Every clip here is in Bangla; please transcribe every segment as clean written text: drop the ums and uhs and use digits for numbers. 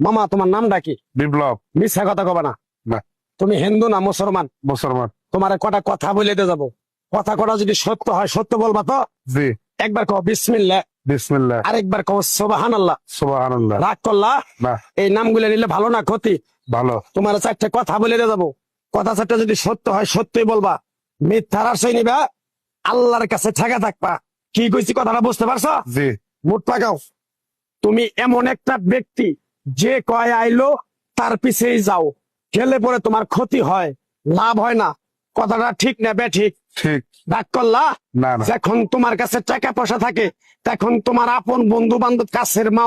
মামা তোমার নামটা কি? বিপ্লব। মিথ্যা কথা কবা না। না। তুমি হিন্দু না মুসলমান? মুসলমান। তোমার কটা কথা বলে দিয়ে যাবো, কথা কটা যদি সত্য হয় সত্য বলবা তো? জি। একবার কও বিসমিল্লাহ। বিসমিল্লাহ। আরেকবার কও সুবহানাল্লাহ। সুবহানাল্লাহ। রাগ করলা? না। এই নামগুলো নিলে ভালো না ক্ষতি? ভালো। তোমার চারটে কথা বলে দিয়ে যাবো, কথা চারটা যদি সত্য হয় সত্যই বলবা, মিথ্যার আশ্রয় নিবা, আল্লাহর কাছে ঠেকা থাকবা। কি কইছি কথাটা বুঝতে পারছো? জি। মুঠ পাকাও। তুমি এমন একটা ব্যক্তি যে কয় আইলো তার পিছেই যাও, গেলে পরে তোমার ক্ষতি হয়, লাভ হয় না। কথাটা ঠিক না বে ঠিক? ঠিক। রাগ করলা? না না। যখন তোমার কাছে টাকা পয়সা থাকে তখন তোমার আপন বন্ধু বান্ধব, কাছের মা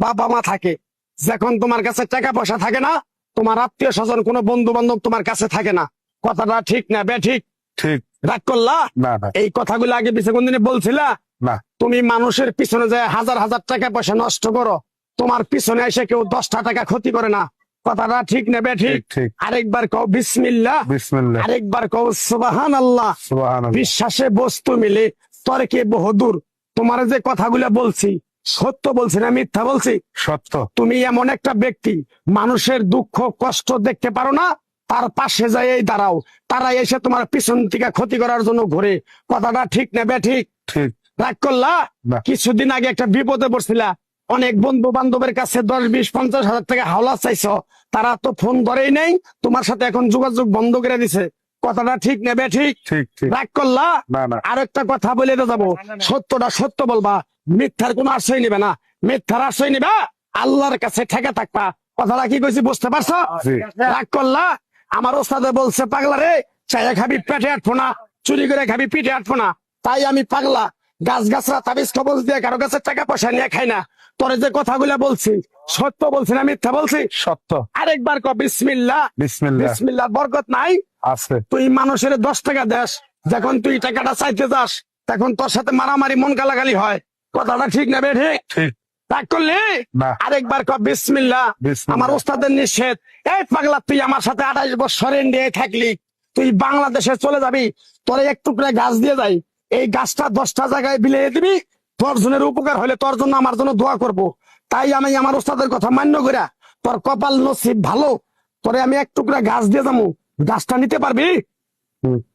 বাবা মা থাকে। যখন তোমার কাছে টাকা পয়সা থাকে না, তোমার আত্মীয় স্বজন কোনো বন্ধু বান্ধব তোমার কাছে থাকে না। কথাটা ঠিক না বে ঠিক? ঠিক। রাগ করলা? না না। এই কথাগুলো আগে পিছে কোনদিনে বলছিলা? না। তুমি মানুষের পিছনে যায় হাজার হাজার টাকা পয়সা নষ্ট করো, তোমার পিছনে এসে কেউ 10টা টাকা ক্ষতি করে না। কথাটা ঠিক নেবে ঠিক? ঠিক। আরেকবার কও বিসমিল্লাহ। বিসমিল্লাহ। আরেকবার কও সুবহানাল্লাহ। সুবহানাল্লাহ। বিশ্বাসে বস্তু মিলে তর্কে বহুদূর। তোমার যে কথাগুলো বলছি সত্য বলছি না মিথ্যা বলছি? সত্য। তুমি এমন একটা ব্যক্তি, মানুষের দুঃখ কষ্ট দেখতে পারো না, তার পাশে যাই দাঁড়াও, তারা এসে তোমার পিছন থেকে ক্ষতি করার জন্য ঘুরে। কথাটা ঠিক নেবে ঠিক? ঠিক। রাগ করলা? না। কিছুদিন আগে একটা বিপদে পড়ছিলা, অনেক বন্ধু বান্ধবের কাছে 10, 20, 50 হাজার টাকা হাওলা চাইছো, তারা তো ফোন ধরেই নেই, তোমার সাথে এখন যোগাযোগ বন্ধ করে দিছে। কথাটা ঠিক নেবে ঠিক? ঠিক। ঠিক। রাগ করলা? না না। আর একটা কথা বলে যাবো, সত্যটা সত্য বলবা, মিথ্যার কোনো আশ্রয় নিবে না। মিথ্যার আশ্রয় নিবা, আল্লাহর কাছে ঠেকে থাকবা। কথাটা কি কইছি বুঝতে পারছো? জি। রাগ করলা? আমার ওস্তাদে বলছে পাগলা রে, চাইয়া খাবি পেটে আটবো না, চুরি করে খাবি পিঠে আটবো না। তাই আমি পাগলা, গাছ গাছরা তাবিজ কবজ দিয়ে কারো কাছে টাকা পয়সা নিয়ে খাই না। তোরে যে কথাগুলো বলছি সত্য বলছি না মিথ্যা বলছি? সত্য। আরেকবার ক বিসমিল্লাহ। বিসমিল্লাহ। বিসমিল্লাহ বরকত নাই? আছে। তুই মানুষের 10 টাকা দেস, যখন তুই টাকাটা চাইতে যাস তখন তোর সাথে মারামারি মন গালাগালি হয়। কথাটা ঠিক না বে ঠিক? ঠিক। রাগ করলি? না। আরেকবার ক বিসমিল্লাহ। বিসমিল্লাহ। আমার ওস্তাদের নিষেধ। এই পাগলা, তুই আমার সাথে 28 বছর ইন্ডিয়ায় থাকলি, তুই বাংলাদেশে চলে যাবি, তোরে এক টুকরা গাছ দিয়ে যাই, এই গাছটা 10টা জায়গায় বিলিয়ে দিবি, তোর জনের উপকার হলে তোর জন্য আমার জন্য দোয়া করব। তাই আমি আমার ওস্তাদের কথা মান্য করিয়া, তোর কপাল নসিব ভালো, তোরে আমি এক টুকরা গাছ দিয়ে যাবো, গাছটা নিতে পারবি?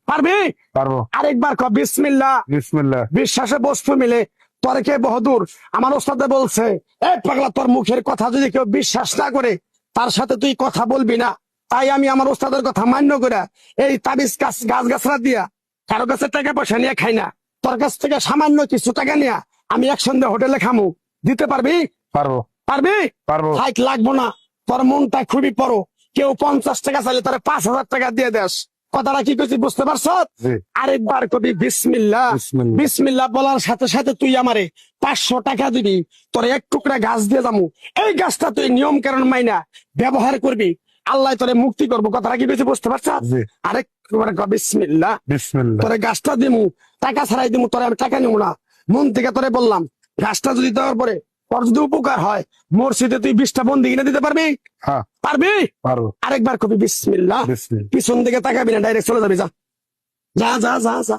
পারবি? পারবো। আরেকবার ক বিসমিল্লাহ। বিসমিল্লাহ। বিশ্বাসে বস্তু মিলে তর্কে বহুদূর। আমার ওস্তাদে বলছে, এই পাগলা, তোর মুখের কথা যদি কেউ বিশ্বাস না করে তার সাথে তুই কথা বলবি না। তাই আমি আমার ওস্তাদের কথা মান্য করে এই তাবিজ গাছ গাছরা দিয়া কারো কাছে টাকা পয়সা নিয়ে খাই না। তোর কাছ থেকে সামান্য কিছু টাকা নিয়ে আমি একসঙ্গে হোটেলে খামু, দিতে পারবি? পারবো। পারবি? পারবো। হাইট লাগবো না, তোর মনটা খুবই বড়। কেউ 50 টাকা চাইলে তারা 5,000 টাকা দিয়ে দেস। কথাটা কি করছি বুঝতে পারছ? জি। আরেকবার কবি বিসমিল্লাহ। বিসমিল্লাহ। বিসমিল্লাহ বলার সাথে সাথে তুই আমারে 500 টাকা দিবি, তোর এক টুকরা গাছ দিয়ে যাবো, এই গাছটা তুই নিয়ম কারণ মাইনা ব্যবহার করবি, আল্লাহ তোরে মুক্তি করবো। কথাটা কি কইছি বুঝতে পারছ? জি। আরেকবার ক বিসমিল্লাহ। বিসমিল্লাহ। তোরে গাছটা দিমু, টাকা ছাড়াই দিমু, তোরে আমি টাকা নিবো না, মন থেকে তোরে বললাম। গাছটা যদি দেওয়ার পরে তোর যদি উপকার হয়, মসজিদে তুই 20টা বন্দি কিনে দিতে পারবি? হ্যাঁ পারবি? পারবো। আরেকবার কবি বিসমিল্লাহ। বিসমিল্লাহ। পিছন দিকে তাকাবি না, ডাইরেক্ট চলে যাবি, যা যা যা যা যা।